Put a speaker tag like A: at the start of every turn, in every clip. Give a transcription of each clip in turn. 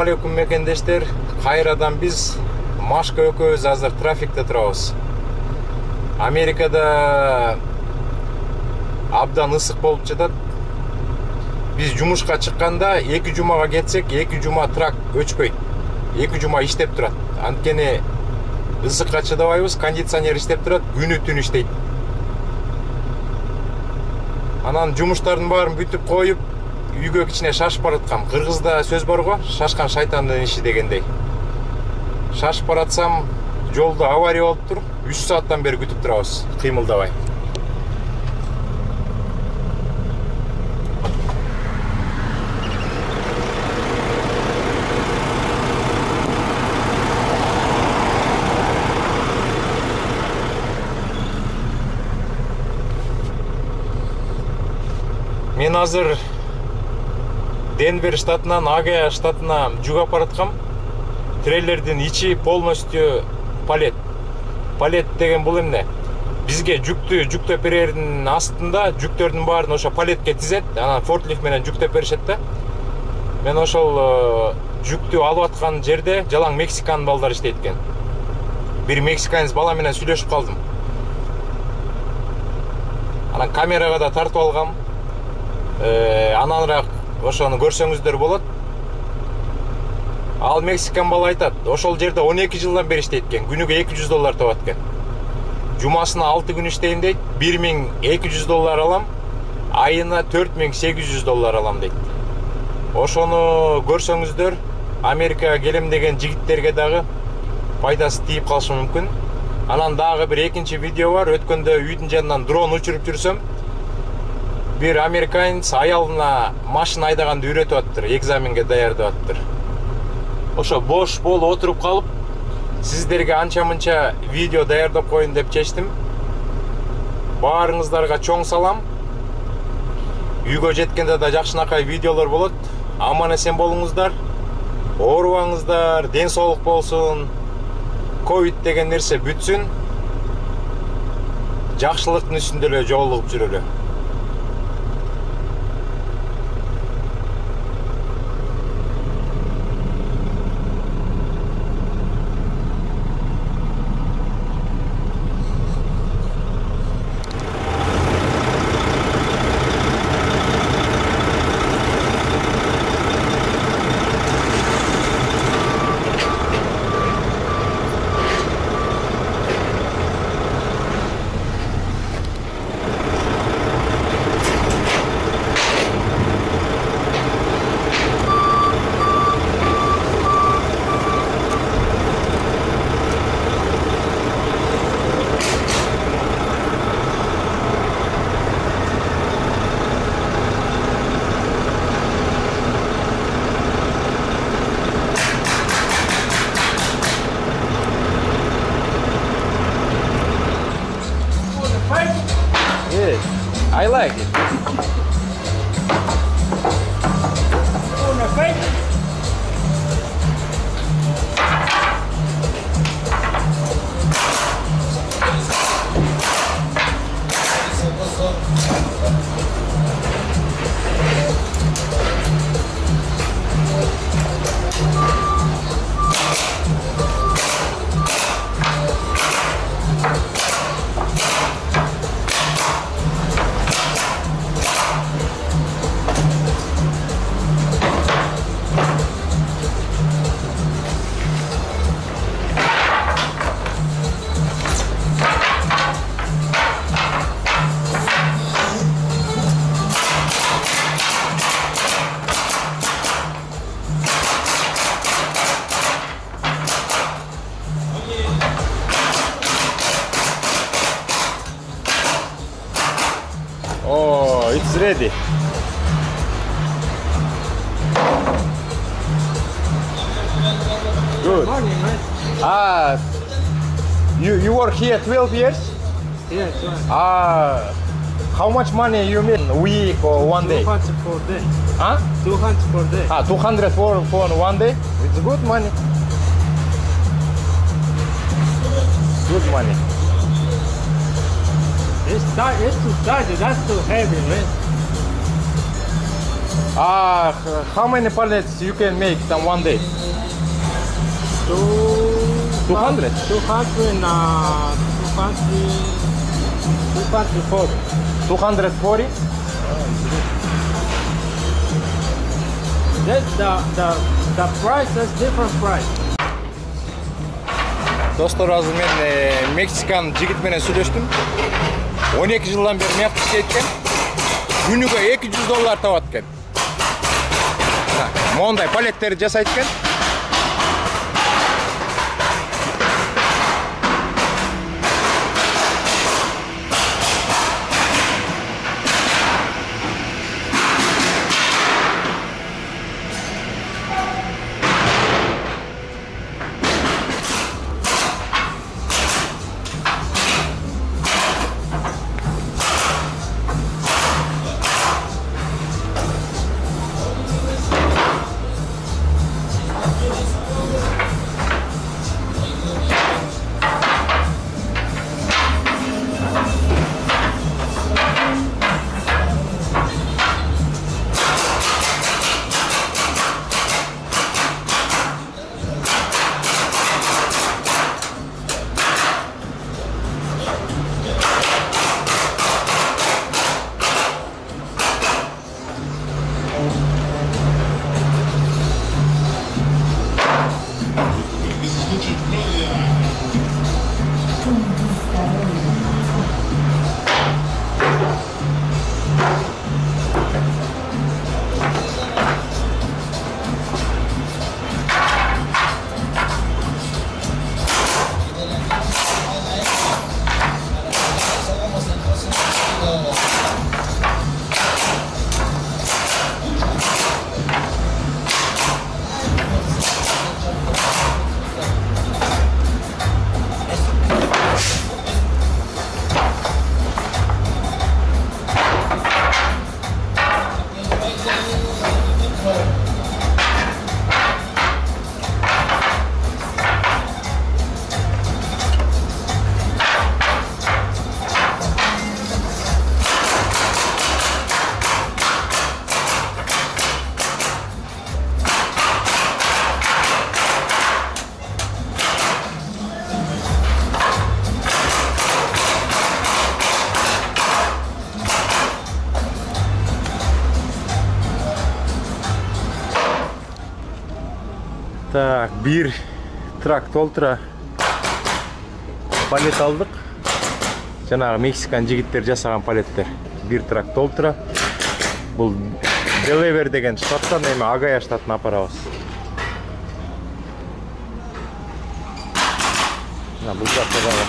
A: алейкум мекендештер. Кайрадан биз Машка экөөбүз азыр трафикте турабыз. Америкада абдан ысык болуп жатат. Биз жумушка чыкканда 2 жумага кетсек, 2 жума трак өчпөйт. 2 жума иштеп турат. Анткени ысыкка чыдабайбыз, кондиционер иштеп турат, күнү түн иштейт. Анан жумуштардын баарын бүтүп коюп, үйгө кичине шашып бараткам. Кыргызда сөз бар го, шашкан шайтандын иши дегендей. Шашып баратсам, жолдо авария болуп тур. 3 сааттан бери күтүп турабыз, кыймылдабай. Мен азыр Денвер штатынан Агая штатына жүк апараткам. Трейлердин ичи полностью палет. Палет деген бул эмне? Бизге жүктөп берердин астында жүктөрдүн баарын ошо палетке тизет, анан форклифт менен жүктөп беришет да. Мен ошол жүктү алып аткан жерде жалаң Мексикан балдар иштейт экен. Бир мексиканец бала менен сүйлөшүп калдым. Анан камерага да тартып алгам. Ананыраак ошону көрсөңүздөр болот. Ал мексикан бала айтат, ошол жерде 12 жылдан бери иштейт экен, күнүгө $200 табат экен. Жумасына 6 күн иштейм дейт, $1200 алам, айына $4800 алам дейт. Ошону көрсөңүздөр, Америкага келем деген жигиттерге дагы пайдасы тийип калышы мүмкүн. Анан дагы бир экинчи видео бар, өткөндө үйдүн жанынан дрон учуруп жүрсөм, бир американец аялына машина айдаганды үйрөтүп аттыр, экзаменге даярдап аттыр. Ошо бош болуп отуруп калып, сиздерге анча-мынча видео даярдап коеюн деп чечтим. Баарыңыздарга чоң салам. Үйгө жеткенде да жакшынакай видеолор болот. Аман эсен болуңуздар. Оорубаңыздар, ден соолук болсун. Ковид деген нерсе бүтсүн. Жакшылыктын үстүндө эле жолугуп жүрөлү. I like it. Oh, it's ready. Good.
B: Morning, man.
A: Ah, you work here 12 years?
B: Yes, right.
A: Ah, how much money you make a week or one day?
B: 200 per day.
A: Huh?
B: 200 per day.
A: Ah, 200 for one day? It's good money. Good money.
B: It's too tight, that's too heavy, man.
A: How many pallets you can make in one day? 200?
B: 240.
A: 240?
B: That's the price is different price.
A: Dostlar, azı men Meksikan jigit menen сүйлөштүm. 12 жылдан бери мыякта иштейт экен. Күнүгө $200 табат экен. Мондай палеттерди жасайт экен. Так, bir трак толтура палет алдык. Жанагы Мексикан жигиттер жасаган палеттер. Bir трак толтура. Бул Делавер деген штаттан, эми Агая штатына апарабыз. Бул жакта дагы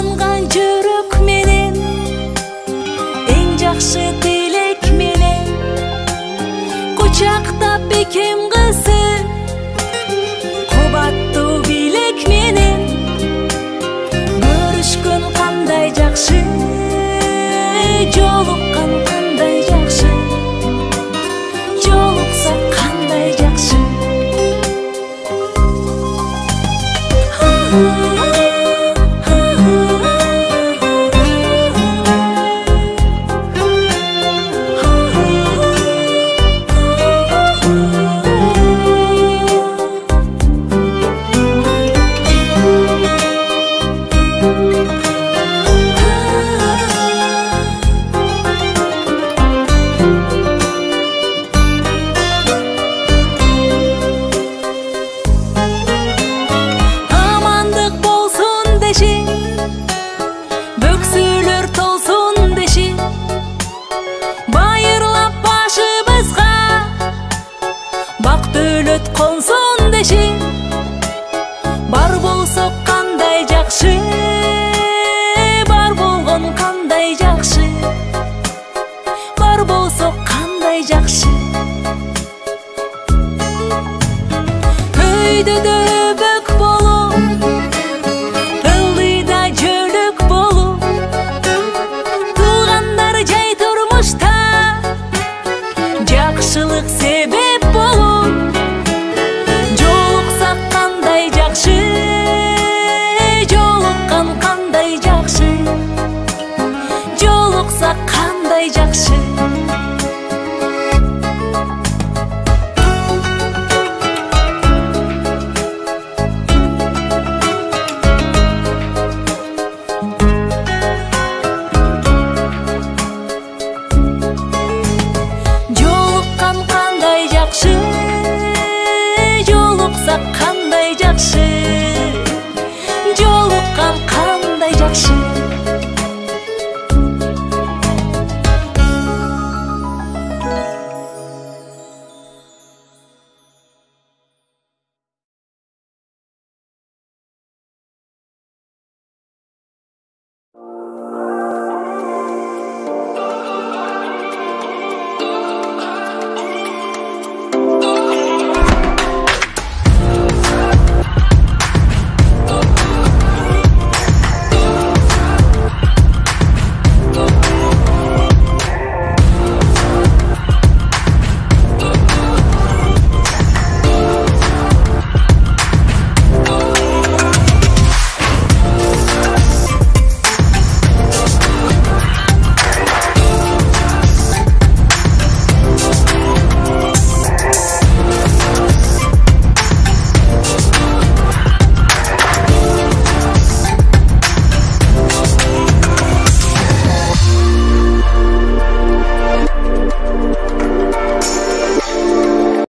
C: сынған жүрек менен, ең жақсы тілек менен, құшақтап бекем қызы, қубатты билек менен, көрішкөн қандай жақсы, жолыққан